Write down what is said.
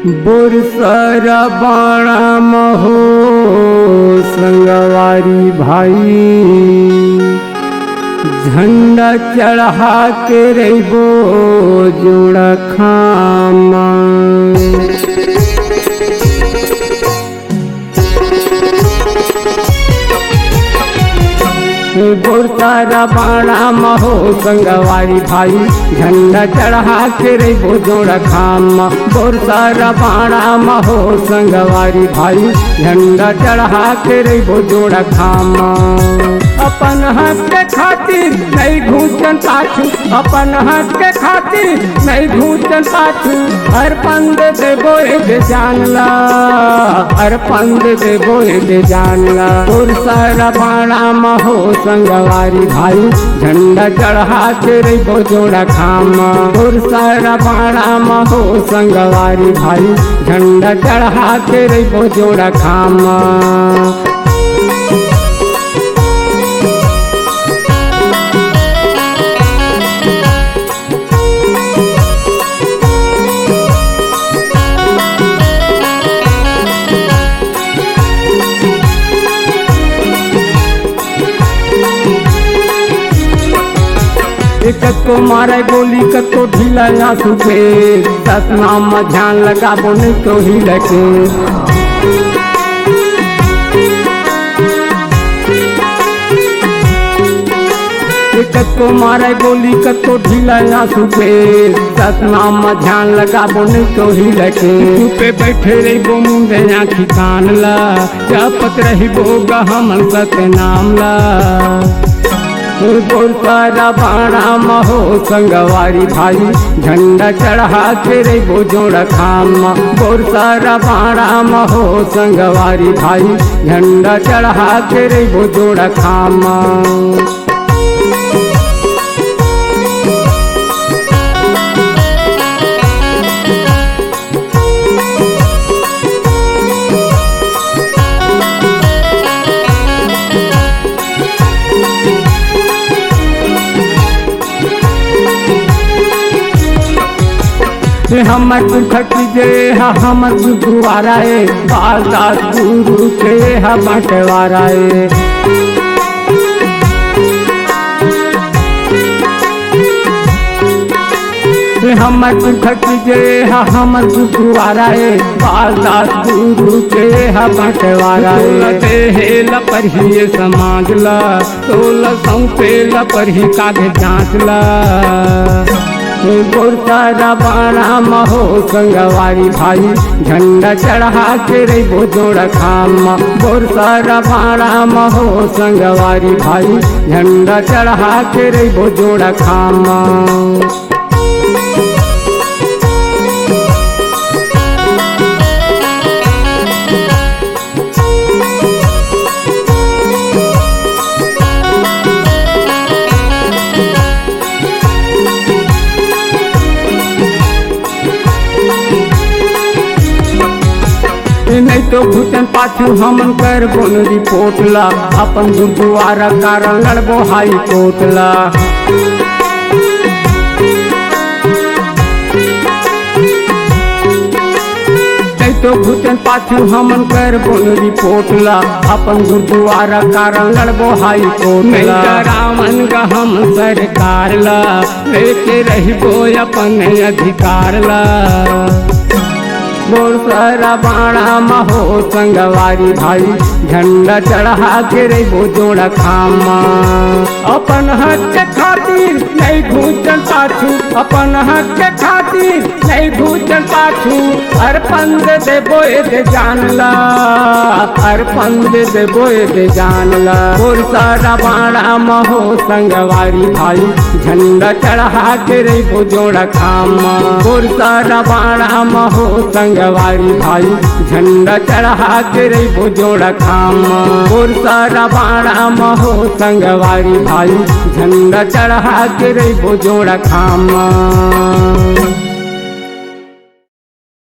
बोरसर बाणा महो संगवारी भाई, झंडा चढ़ा के रहिबो जोड़ा खामा। बोरसर बाणा महो संगवारी भाई, झंडा चढ़ा के रहिबो जोड़ा खामा। बोरसर बाणा महो संगवारी भाई, झंडा चढ़ा के रहिबो जोड़ा खामा। अपन हक के खातिर नहीं घूचन पाछू, अपन हक के खातिर नहीं घूचन पाछू। हर पंद देबो दे जानला, हर पंद देबो दे जानला। बोरसर बाणा महो संगवारी भाई, झंडा चढ़ा के रहिबो जोड़ा खामा। बोरसर बाणा महो संगवारी भाई, झंडा चढ़ा के रहिबो जोड़ा खामा। कतो मारे गोली कतो ढीला आंसू पे, सतना में ध्यान लगाबो नहीं तो ही लगे। कतो मारे गोली कतो ढीला आंसू पे, सतना में ध्यान लगाबो नहीं तो ही लगे। पे बैठे रहिबो मुंडे आँखी कान ला, जपत रहिबो गहमन सत नाम ला। बोरसर बाणा महो संगवारी भाई, झंडा चढ़ा के रहिबो जोड़ा खामा। बोरसर बाणा महो संगवारी भाई, झंडा चढ़ा के रहिबो जोड़ा खामा। हमर दुखट जे हमर गुरुवारा है, बाल दास गुरु के बंटवारा है। हमर दुखट जे हमर गुरुवारा है, बाल दास गुरु के बंटवारा है। हेला पर ही समाज ला, 16 सौंपे ला पर ही कागज जांच ला। बोरसर बाणा महो संगवारी भाई, झंडा चढ़ा के रहिबो जोड़ा खामा। बोरसर बाणा महो संगवारी भाई, झंडा चढ़ा के रहिबो जोड़ा खामा। नहीं तो घुटन पाछू हमन कर बोन रिपोर्ट ला, अपन गुरुद्वारा कारण लड़बो हाई कोर्ट ला। नहीं तो घुटन पाछू हमन कर बोन रिपोर्ट ला, अपन गुरुद्वारा कारण लड़बो हाई कोर्ट ला। रामन का हम सरकार ला, लेके रहिबो अपन अधिकार ला। बोरसर बाणा महो संगवारी भाई, झंडा चढ़ा के रहिबो जोड़ा खामा। अपन हक के खातिर नहीं घूचन पाछू, अपन हक के खातिर नहीं घूचन पाछू। हर पंद देबो दे जानला, हर पंद देबो दे जानला। बोरसर बाणा महो संगवारी भाई, झंडा चढ़ा के रहिबो जोड़ा खामा। बोरसर बाणा महो संगवारी भाई, झंडा चढ़ा के रहिबो जोड़ा खामा। बोरसर बाणा महो संगवारी भाई, झंडा चढ़ा के रहिबो जोड़ा खामा।